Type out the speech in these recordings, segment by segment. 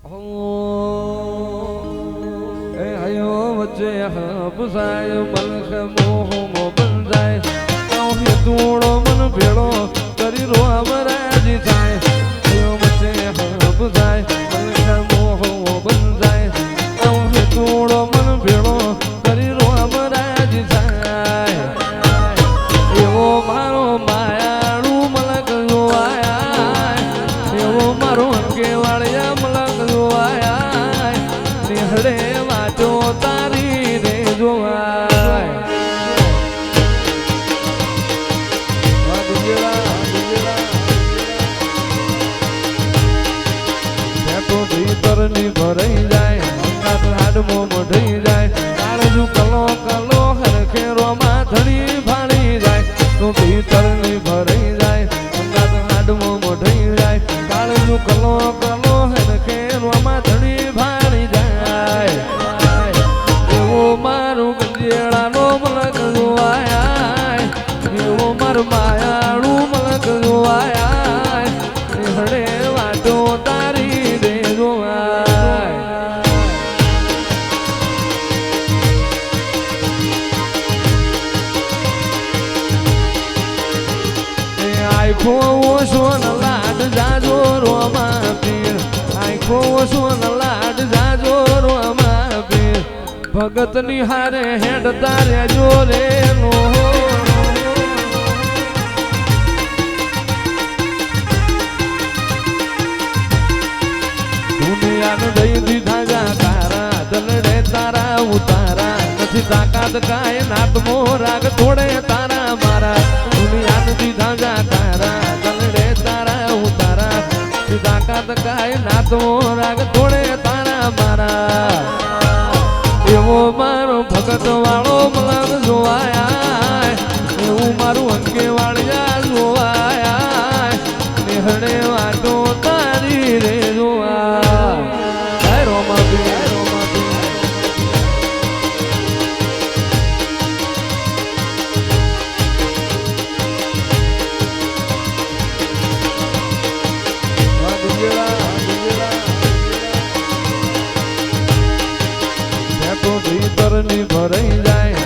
એ આયો વચ્ચે હપસાય મલખ મોહ મો બંધાય આવો તુણો મન ભેળો કરી રો અમરાજી થાય આયો વચ્ચે હપસાય મલખ મોહ મો બંધાય આવો તુણો મન ભેળો કરી રો અમરાજી થાય એવો મારો માયાળું મલક જોવાય એવો મારો અંગેવાળિયા મલક જોવાય નિહળે વાટો તારી રે જોવાય ભીતરની ભરાઈ જાય હાડમો મઢી જાય કાળજુ કલો કલો હરખેરો માં ધડી ફાડી જાય તો ભીતરની ભરાઈ જાય હાડમો મઢી જાય કાળજુ કલો કલો હરખેરો માં ધડી ફાડી જાય એવો મારું ગંજેડાનો મલક જોવાય એવો મારું માયાળું મલક જોવાય હડે વાટો તારી રે જોવાય આખો સોન લાડ જાજો રોમા પીર આખો સોન લાડ જાજો રોમા પીર ભગત ની હારે હેડ તારે જોરે નો દુનિયાને દઈ દીધા જા તારા દલડે તારા ઉતારા નથી તાકાત કાય નાતમો રાગ થોડે તારા મારા દુનિયાને દીધા જા તારા દલડે તારા ઉતારા નથી તાકાત કાય નાતમો રાગ થોડે તારા મારા એવો મારો ભગત વાળો મલક જોવાય એવું મારું અંગે વાળિયા જોવાય નિહળે વાટો તારી રે જોવાય રોમા ભીતરની ભરાઈ જાય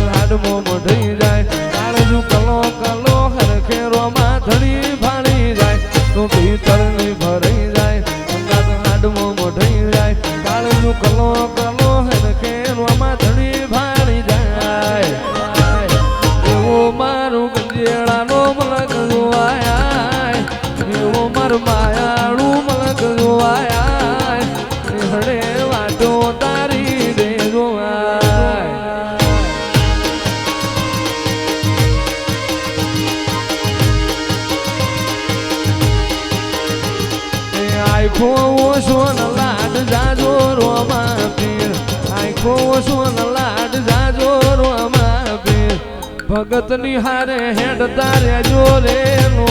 હાડમો મઢી જાય કાળજુ કલો કલો હરખેરો માં ધડી ફાડી જાય તો ભીતરની ભરાઈ જાય હાડમો મઢી જાય કાળજુ કલો કલો હરખેરો માં ધડી ફાડી જાય એવો મારું ગંજેડાનો મલક જોવાય એવો મારું માયાળું મલક જોવાય હડે વાટો તારી રે જોવાય આખો સોન લાડ જાજો રોમા પીર આખો સોન લાડ જાજો રોમા પીર ભગત ની હારે હેડ તારે જોરે નો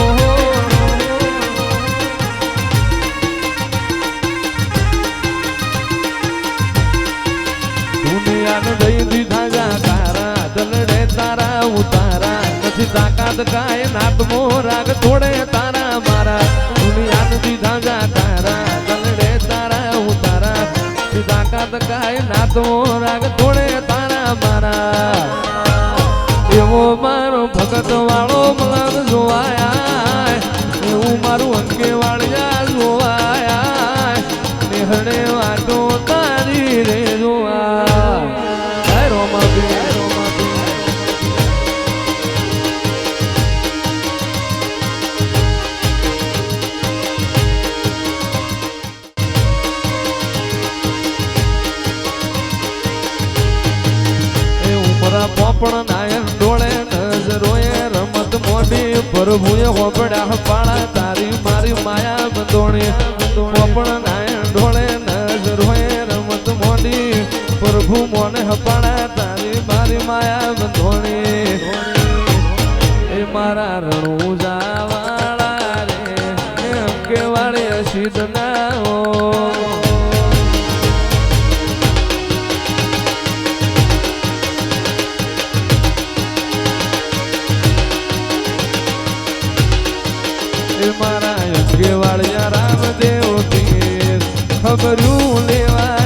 દુનિયાને દઈ દીધા જા તારા દલડે તારા ઉતારા નથી તાકાત કાય નાતમો રાગ થોડે તારા મારા દુનિયાને દીધા જા તારા દલડે તારા ઉતારા નથી તાકાત કાય નાતમો રાગ થોડે તારા મારા એવો મારો ભગત વાળો મલક જોવાય એવું મારું અંગે વાળિયા જોવાય નિહળે વાટો તારી રે જોવાય રોમા પોપણ નાયન ડોળે નજરોએ રમત મોડી પ્રભુએ હોબડા પાળા તારી મારી માયા બંધોણી પોપણ નાયન ડોળે નજરોએ રમત મોડી પ્રભુ મોને હપાડા તારી મારી માયા બંધોણી એ મારા રણુજા વાળા રે એમ કેવાળે સિદ્ધ ના મારા અંગેવાળિયા રામદેવ પીર ડબરું લેવાયા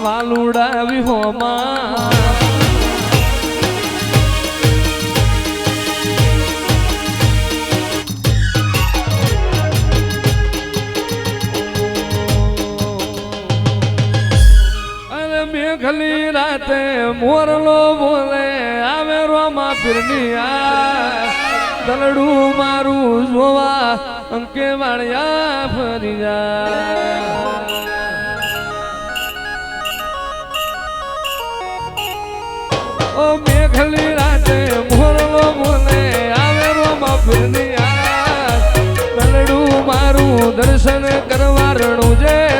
વાલુડા વિહોમાં અરે મેઘલી રાતે મોરલો બોલે આવે રોમા પીરની દલડું મારું જોવા અંકે વાળ્યા ફરી જા ઓ મેઘલી રાતે મોરલો બોલે આવે રોમા પીરની દલડું મારું દર્શન કરવા રણું જે